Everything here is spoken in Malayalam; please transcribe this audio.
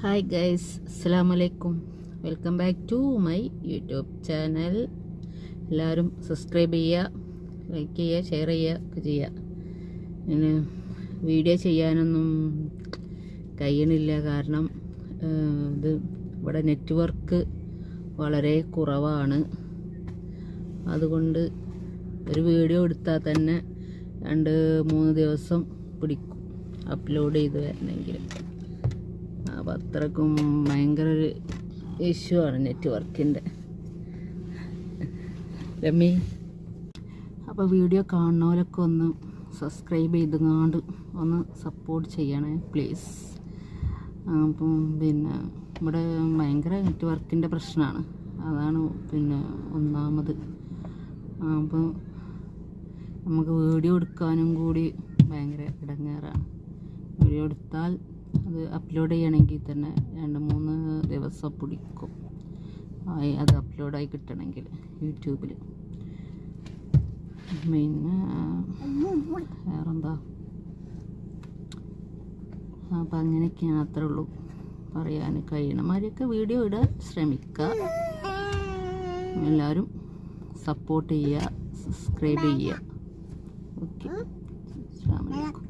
ഹായ് ഗൈസ്, അസ്സലാമു അലൈക്കും. Welcome back to my YouTube channel. എല്ലാവരും സബ്സ്ക്രൈബ് ചെയ്യുക, ലൈക്ക് ചെയ്യുക, ഷെയർ ചെയ്യുക ഒക്കെ ചെയ്യുക. പിന്നെ വീഡിയോ ചെയ്യാനൊന്നും കഴിയണില്ല, കാരണം ഇത് ഇവിടെ നെറ്റ്വർക്ക് വളരെ കുറവാണ്. അതുകൊണ്ട് ഒരു വീഡിയോ എടുത്താൽ തന്നെ 2-3 ദിവസം പിടിക്കും അപ്ലോഡ് ചെയ്ത് വരണമെങ്കിൽ. അപ്പോൾ അത്രക്കും ഭയങ്കര ഒരു ഇഷ്യൂ ആണ് നെറ്റ്വർക്കിൻ്റെ. രമ്മി, അപ്പോൾ വീഡിയോ കാണുന്നവരൊക്കെ ഒന്ന് സബ്സ്ക്രൈബ് ചെയ്തുകൊണ്ട് ഒന്ന് സപ്പോർട്ട് ചെയ്യണേ പ്ലീസ്. അപ്പം പിന്നെ ഇവിടെ ഭയങ്കര നെറ്റ്വർക്കിൻ്റെ പ്രശ്നമാണ്, അതാണ് പിന്നെ ഒന്നാമത്. അപ്പോൾ നമുക്ക് വീഡിയോ എടുക്കാനും കൂടി ഭയങ്കര ഇടങ്ങേറാണ്. വീഡിയോ എടുത്താൽ അത് അപ്ലോഡ് ചെയ്യണമെങ്കിൽ തന്നെ 2-3 ദിവസം പിടിക്കും അത് അപ്ലോഡായി കിട്ടണമെങ്കിൽ യൂട്യൂബിൽ. പിന്നെ വേറെന്താ, അപ്പം അങ്ങനെയൊക്കെയാണ്. അത്രേ ഉള്ളൂ പറയാൻ. കഴിയണമാതിരിയൊക്കെ വീഡിയോ ഇടാൻ ശ്രമിക്കുക. എല്ലാവരും സപ്പോർട്ട് ചെയ്യുക, സബ്സ്ക്രൈബ് ചെയ്യുക. ഓക്കെ, അസ്സലാമു അലൈക്കും.